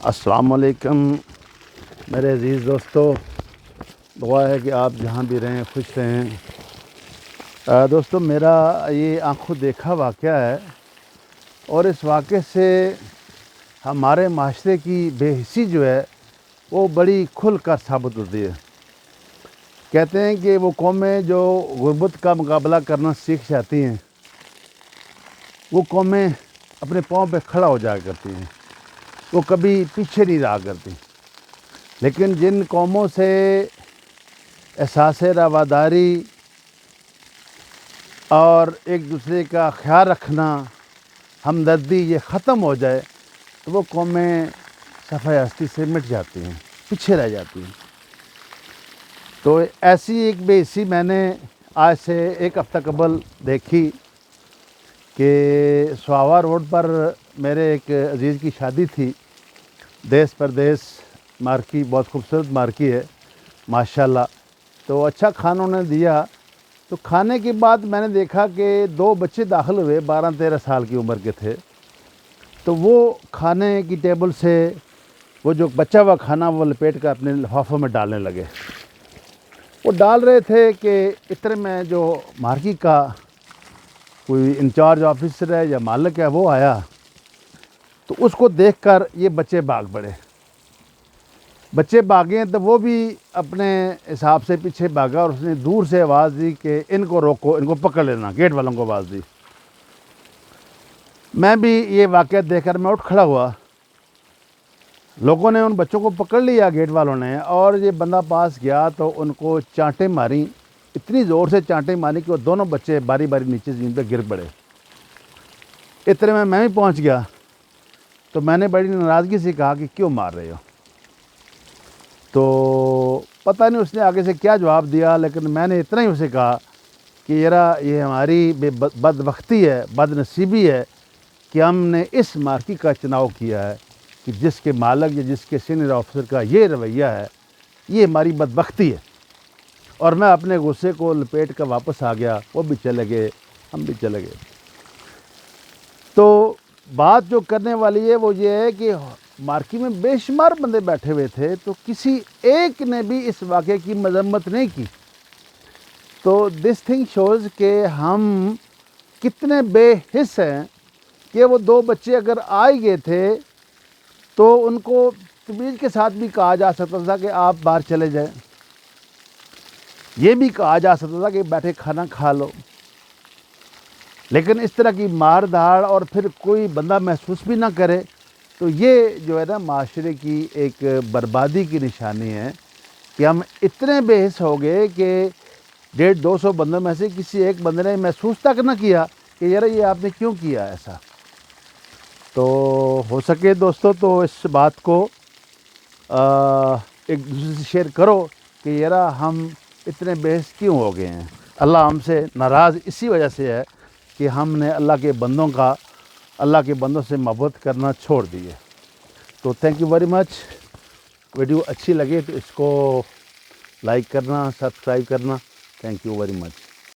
السلام علیکم میرے عزیز دوستو، دعا ہے کہ آپ جہاں بھی رہیں خوش رہیں۔ دوستو، میرا یہ آنکھوں دیکھا واقعہ ہے، اور اس واقعے سے ہمارے معاشرے کی بے حسی جو ہے وہ بڑی کھل کر ثابت ہوتی ہے۔ کہتے ہیں کہ وہ قومیں جو غربت کا مقابلہ کرنا سیکھ جاتی ہیں، وہ قومیں اپنے پاؤں پہ کھڑا ہو جایا کرتی ہیں، وہ کبھی پیچھے نہیں رہا کرتی۔ لیکن جن قوموں سے احساس رواداری اور ایک دوسرے کا خیال رکھنا، ہمدردی یہ ختم ہو جائے تو وہ قومیں صفحۂ ہستی سے مٹ جاتی ہیں، پیچھے رہ جاتی ہیں۔ تو ایسی ایک بے حسی میں نے آج سے ایک ہفتہ قبل دیکھی کہ سواوا روڈ پر میرے ایک عزیز کی شادی تھی۔ دیس پردیس مارکی، بہت خوبصورت مارکی ہے ماشاءاللہ۔ تو اچھا کھانا انہوں نے دیا، تو کھانے کے بعد میں نے دیکھا کہ 2 بچے داخل ہوئے، 12-13 سال کی عمر کے تھے۔ تو وہ کھانے کی ٹیبل سے وہ جو بچا ہوا کھانا وہ لپیٹ کر اپنے لفافوں میں ڈالنے لگے۔ وہ ڈال رہے تھے کہ اتنے میں جو مارکی کا کوئی انچارج آفیسر ہے یا مالک ہے وہ آیا، تو اس کو دیکھ کر یہ بچے بھاگ پڑے۔ بچے بھاگے تو وہ بھی اپنے حساب سے پیچھے بھاگا، اور اس نے دور سے آواز دی کہ ان کو روکو، ان کو پکڑ لینا، گیٹ والوں کو آواز دی۔ میں بھی یہ واقعہ دیکھ کر میں اٹھ کھڑا ہوا۔ لوگوں نے ان بچوں کو پکڑ لیا، گیٹ والوں نے، اور یہ بندہ پاس گیا تو ان کو چانٹیں ماری، اتنی زور سے چانٹیں ماری کہ وہ دونوں بچے باری باری نیچے زمین پہ گر پڑے۔ اتنے میں بھی پہنچ گیا، تو میں نے بڑی ناراضگی سے کہا کہ کیوں مار رہے ہو؟ تو پتہ نہیں اس نے آگے سے کیا جواب دیا، لیکن میں نے اتنا ہی اسے کہا کہ یہ ہماری بدبختی ہے، بد نصیبی ہے کہ ہم نے اس مارکی کا چناؤ کیا ہے کہ جس کے مالک یا جس کے سینئر آفیسر کا یہ رویہ ہے، یہ ہماری بدبختی ہے۔ اور میں اپنے غصے کو لپیٹ کر واپس آ گیا، وہ بھی چلے گئے، ہم بھی چلے گئے۔ تو بات جو کرنے والی ہے وہ یہ ہے کہ مارکی میں بے شمار بندے بیٹھے ہوئے تھے، تو کسی ایک نے بھی اس واقعے کی مذمت نہیں کی۔ تو دس تھنگ شوز کہ ہم کتنے بے حس ہیں کہ وہ 2 بچے اگر آئے گئے تھے تو ان کو تمیز کے ساتھ بھی کہا جا سکتا تھا کہ آپ باہر چلے جائیں، یہ بھی کہا جا سکتا تھا کہ بیٹھے کھانا کھا لو۔ لیکن اس طرح کی مار دھاڑ اور پھر کوئی بندہ محسوس بھی نہ کرے، تو یہ جو ہے نا معاشرے کی ایک بربادی کی نشانی ہے کہ ہم اتنے بے حس ہو گئے کہ 150-200 بندوں میں سے کسی ایک بندے نے محسوس تک نہ کیا کہ یار یہ آپ نے کیوں کیا ایسا۔ تو ہو سکے دوستو تو اس بات کو ایک دوسرے سے شیئر کرو کہ یار ہم اتنے بے حس کیوں ہو گئے ہیں۔ اللہ ہم سے ناراض اسی وجہ سے ہے کہ ہم نے اللہ کے بندوں سے محبت کرنا چھوڑ دی ہے۔ تو thank you very much. Video اچھی لگے تو اس کو لائک کرنا، سبسکرائب کرنا۔ Thank you very much.